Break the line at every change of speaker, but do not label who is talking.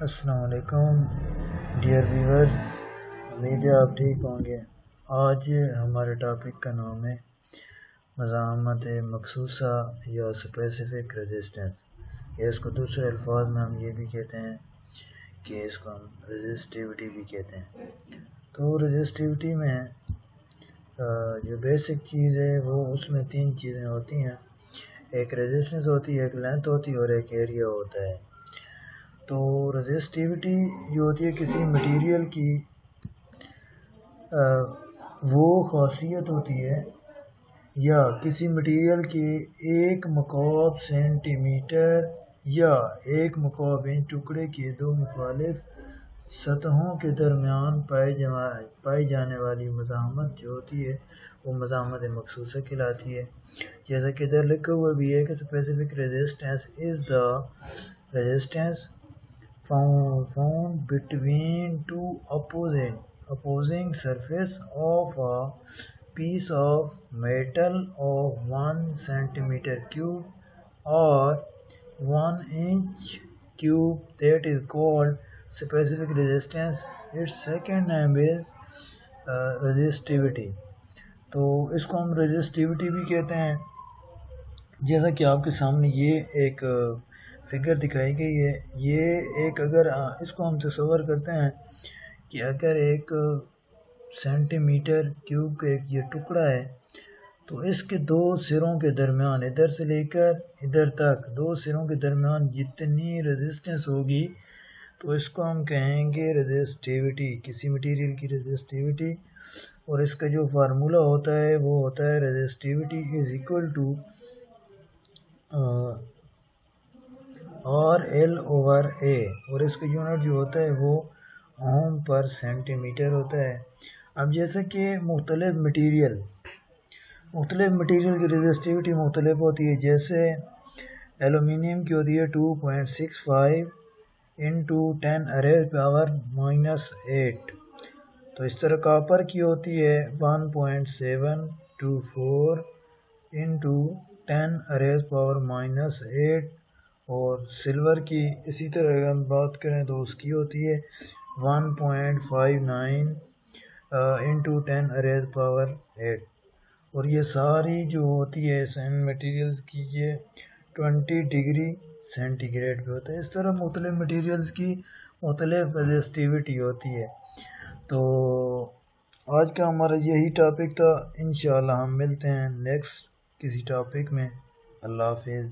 السلام علیکم dear viewers, امید ہے آپ ٹھیک ہوں گے۔ آج ہمارے ٹاپک کا نام ہے مزاحمت مخصوصہ یا اسپیسیفک ریزسٹنس، یا اس کو دوسرے الفاظ میں ہم یہ بھی کہتے ہیں کہ اس کو ہم ریزسٹیوٹی بھی کہتے ہیں۔ تو ریزسٹیوٹی میں جو بیسک چیز ہے وہ اس میں تین چیزیں ہوتی ہیں، ایک ریزسٹنس ہوتی ہے، ایک لینتھ ہوتی ہے اور ایک ایریا ہوتا ہے۔ تو ریزسٹیوٹی جو ہوتی ہے کسی مٹیریل کی وہ خاصیت ہوتی ہے یا کسی مٹیریل کے ایک مکعب سینٹی میٹر یا ایک مکعب انچ ٹکڑے کے دو مخالف سطحوں کے درمیان پائی جانے والی مزاحمت جو ہوتی ہے وہ مزاحمت مخصوصہ کہلاتی ہے۔ جیسا کہ ادھر لکھا ہوا بھی ہے کہ specific resistance is the resistance found between two opposing surface of a piece of metal of 1 centimeter cube or 1 inch cube, that is called specific resistance. Its second name is resistivity. تو اس کو ہم resistivity بھی کہتے ہیں۔ جیسا کہ آپ کے سامنے یہ ایک فگر دکھائی گئی ہے، یہ ایک اگر اس کو ہم تصور کرتے ہیں کہ اگر ایک سینٹی میٹر کیوب کا ایک یہ ٹکڑا ہے تو اس کے دو سروں کے درمیان ادھر سے لے کر ادھر تک دو سروں کے درمیان جتنی ریزسٹنس ہوگی تو اس کو ہم کہیں گے ریزسٹیوٹی، کسی مٹیریل کی ریزسٹیوٹی۔ اور اس کا جو فارمولا ہوتا ہے وہ ہوتا ہے ریزسٹیوٹی از اکول ٹو اور ایل اوور اے، اور اس کا یونٹ جو ہوتا ہے وہ اوم پر سینٹی میٹر ہوتا ہے۔ اب جیسا کہ مختلف مٹیریل کی ریزسٹیوٹی مختلف ہوتی ہے، جیسے ایلومینیم کی ہوتی ہے 2.65 انٹو 10⁻⁻⁸ تو اس طرح کاپر کی ہوتی ہے 1.724 انٹو 10⁻⁻8 اور سلور کی اسی طرح اگر ہم بات کریں تو اس کی ہوتی ہے 1.59 انٹو 10⁻8 اور یہ ساری جو ہوتی ہے ان مٹیریلز کی یہ 20 ڈگری سینٹی گریڈ پہ ہوتا ہے۔ اس طرح مختلف مٹیریلز کی مختلف ریزسٹیوٹی ہوتی ہے۔ تو آج کا ہمارا یہی ٹاپک تھا، انشاءاللہ ہم ملتے ہیں نیکسٹ کسی ٹاپک میں۔ اللہ حافظ۔